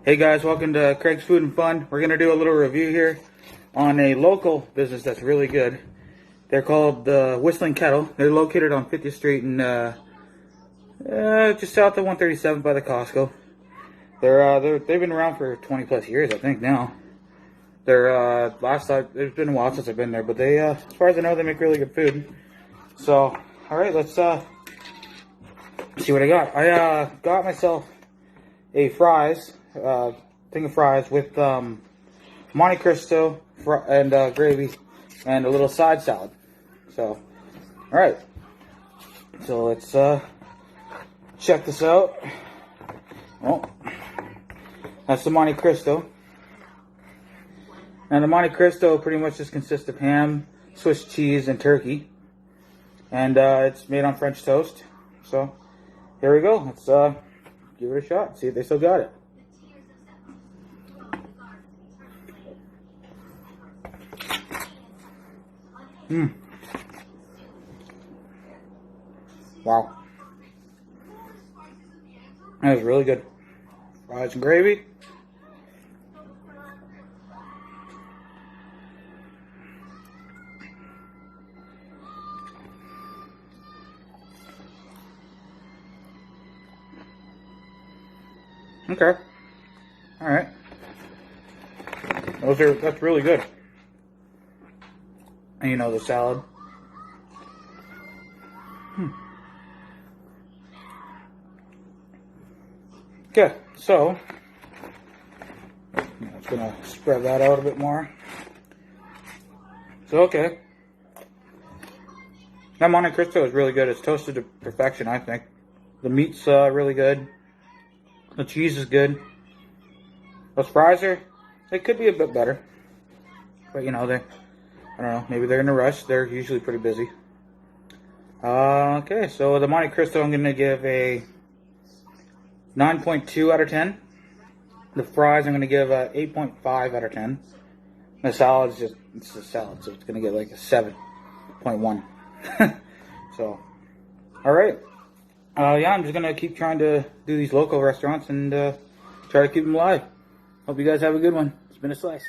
Hey guys, welcome to Craig's Food and Fun. We're going to do a little review here on a local business that's really good. They're called the Whistling Kettle. They're located on 50th Street and just south of 137 by the Costco. They've been around for 20 plus years, I think now. It's been a while since I've been there, but they, as far as I know, they make really good food. So, all right, let's see what I got. I got myself a thing of fries with Monte Cristo and gravy and a little side salad. So, all right. So let's check this out. Oh, that's the Monte Cristo. And the Monte Cristo pretty much just consists of ham, Swiss cheese, and turkey. And it's made on French toast. So, here we go. Let's give it a shot. See if they still got it. Wow. That was really good. Fries and gravy. Okay. All right. That's really good. And you know the salad. Okay, so I'm just gonna spread that out a bit more. So okay. That Monte Cristo is really good. It's toasted to perfection, I think. The meat's really good. The cheese is good. Those fries they could be a bit better. But you know, I don't know, maybe they're in a rush. They're usually pretty busy. Okay, so the Monte Cristo I'm going to give a 9.2 out of 10. The fries I'm going to give a 8.5 out of 10. The salad's it's a salad, so it's going to get like a 7.1. So, alright. Yeah, I'm just going to keep trying to do these local restaurants and try to keep them alive. Hope you guys have a good one. It's been a slice.